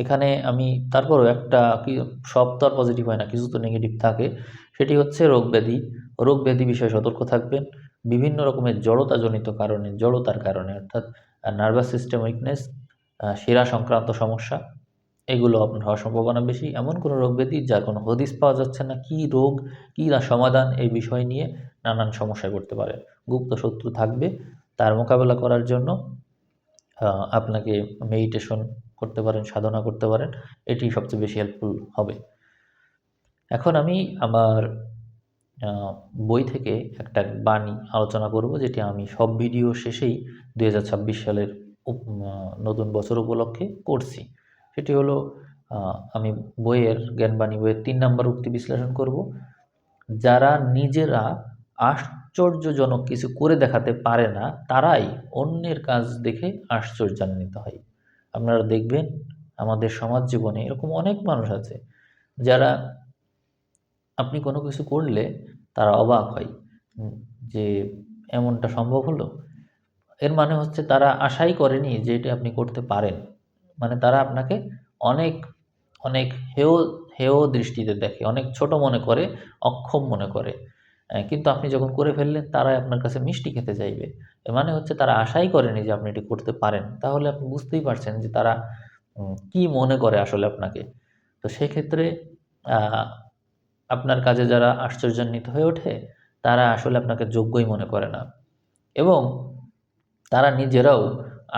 এখানে আমি তারপরও একটা কি, সব তো আর পজিটিভ হয় না, কিছু তো নেগেটিভ থাকে। সেটি হচ্ছে রোগ ব্যাধি বিষয়ে সতর্ক থাকবেন। বিভিন্ন রকমের জড়তার কারণে অর্থাৎ নার্ভাস সিস্টেম উইকনেস, শিরা সংক্রান্ত সমস্যা, এগুলো আপনার হওয়ার সম্ভাবনা বেশি। এমন কোনো রোগ ব্যাধি যার কোনো হদিস পাওয়া যাচ্ছে না, কী রোগ, কী না সমাধান, এই বিষয় নিয়ে নানান সমস্যায় পড়তে পারেন। গুপ্ত শত্রু থাকবে, তার মোকাবেলা করার জন্য আপনাকে মেডিটেশন করতে পারেন, সাধনা করতে পারেন, এটি সবচেয়ে বেশি হেল্পফুল হবে। এখন আমি আমার বই থেকে একটা বাণী আলোচনা করব, যেটি আমি সব ভিডিও শেষেই 2026 সালের নতুন বছর উপলক্ষে করছি। সেটি হলো, আমি জ্ঞানবাণী বইয়ের 3 নম্বর উক্তি বিশ্লেষণ করব। যারা নিজেরা আশ্চর্যজনক কিছু করে দেখাতে পারে না, তারাই অন্যের কাজ দেখে আশ্চর্যান্বিত হয়। আপনারা দেখবেন আমাদের সমাজ জীবনে এরকম অনেক মানুষ আছে, যারা আপনি কোনো কিছু করলে তারা অবাক হয় যে এমনটা সম্ভব হলো। এর মানে হচ্ছে তারা আশাই করেনি যে এটা আপনি করতে পারেন। মানে তারা আপনাকে অনেক অনেক হেয় দৃষ্টিতে দেখে, অনেক ছোট মনে করে, অক্ষম মনে করে। কিন্তু আপনি যখন করে ফেললেন, তারাই আপনার কাছে মিষ্টি খেতে চাইবে। এর মানে হচ্ছে তারা আশাই করেনি যে আপনি এটি করতে পারেন। তাহলে আপনি বুঝতেই পারছেন যে তারা কি মনে করে আসলে আপনাকে। তো সেক্ষেত্রে আপনার কাজে যারা আশ্চর্যান্বিত হয়ে ওঠে, তারা আসলে আপনাকে যোগ্যই মনে করে না, এবং তারা নিজেরাও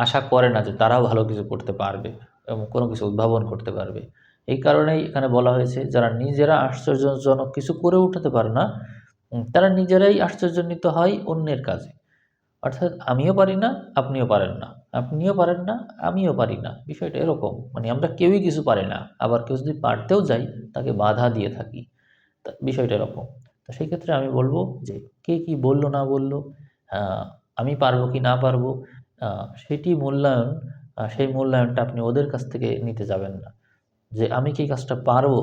আশা করে না যে তারাও ভালো কিছু করতে পারবে এবং কোনো কিছু উদ্ভাবন করতে পারবে। এই কারণেই এখানে বলা হয়েছে, যারা নিজেরা আশ্চর্যজনক কিছু করে উঠাতে পারে না, তারা নিজেরাই আশ্চর্যান্বিত হয় অন্যের কাজে। অর্থাৎ আমিও পারি না, আপনিও পারেন না, আপনিও পারেন না, আমিও পারি না। বিষয়টা এরকম, মানে আমরা কেউই কিছু পারি না, আবার কেউ যদি পারতেও যাই, তাকে বাধা দিয়ে থাকি। তা বিষয়টা এরকম। তো সেই ক্ষেত্রে আমি বলব যে কে কি বলল না বলল, আমি পারবো কি না পারবো, সেই মূল্যায়নটা আপনি ওদের কাছ থেকে নিতে যাবেন না। যে আমি কি কাজটা পারবো,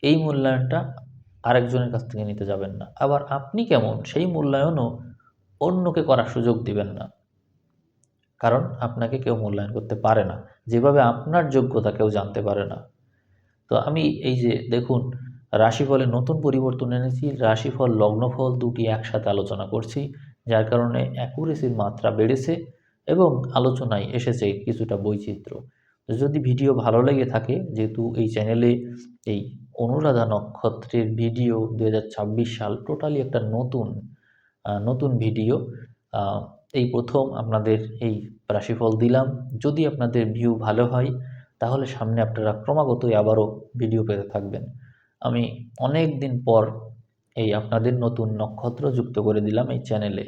এই মূল্যায়নটা আরেকজনের কাছ থেকে নিতে যাবেন না। আবার আপনি কেমন, সেই মূল্যায়নও অন্যকে করার সুযোগ দিবেন না। কারণ আপনাকে কেউ মূল্যায়ন করতে পারে না, যেভাবে আপনার যোগ্যতা কেউ জানতে পারে না। তো আমি এই যে দেখুন, রাশিফলে নতুন পরিবর্তন এনেছি, রাশিফল লগ্নফল দুটি একসাথে আলোচনা করছি, যার কারণে অ্যাকুরেসির মাত্রা বেড়েছে এবং আলোচনায় এসেছে কিছুটা বৈচিত্র্য। তো যদি ভিডিও ভালো লেগে থাকে, যেহেতু এই চ্যানেলে এই অনুরাধা নক্ষত্রের ভিডিও 2026 সাল টোটালি একটা নতুন ভিডিও, এই প্রথম আপনাদের এই রাশিফল দিলাম। যদি আপনাদের ভিউ ভালো হয়, তাহলে সামনে আপনারা ক্রমাগতই আবারও ভিডিও পেতে থাকবেন। আমি অনেক দিন পর এই আপনাদের নতুন নক্ষত্র যুক্ত করে দিলাম এই চ্যানেলে।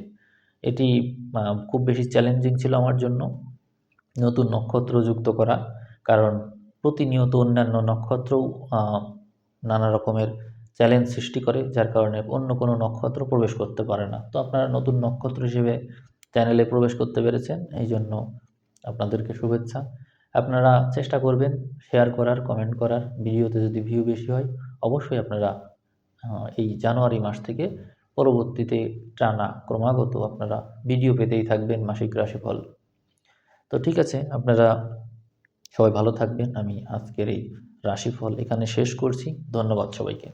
এটি খুব বেশি চ্যালেঞ্জিং ছিল আমার জন্য, নতুন নক্ষত্র যুক্ত করা। কারণ প্রতিনিয়ত অন্যান্য নক্ষত্রও নানা রকমের চ্যালেঞ্জ সৃষ্টি করে, যার কারণে অন্য কোনো নক্ষত্র প্রবেশ করতে পারে না। তো আপনারা নতুন নক্ষত্র হিসেবে চ্যানেলে প্রবেশ করতে পেরেছেন, এই জন্য আপনাদেরকে শুভেচ্ছা। আপনারা চেষ্টা করবেন শেয়ার করার, কমেন্ট করার। ভিডিওতে যদি ভিউ বেশি হয়, অবশ্যই আপনারা এই জানুয়ারি মাস থেকে পরবর্তীতে টানা ক্রমাগত আপনারা ভিডিও পেতেই থাকবেন, মাসিক রাশিফল। তো ঠিক আছে, আপনারা সবাই ভালো থাকবেন। আমি আজকের এই রাশিফল এখানে শেষ করছি। ধন্যবাদ সবাইকে।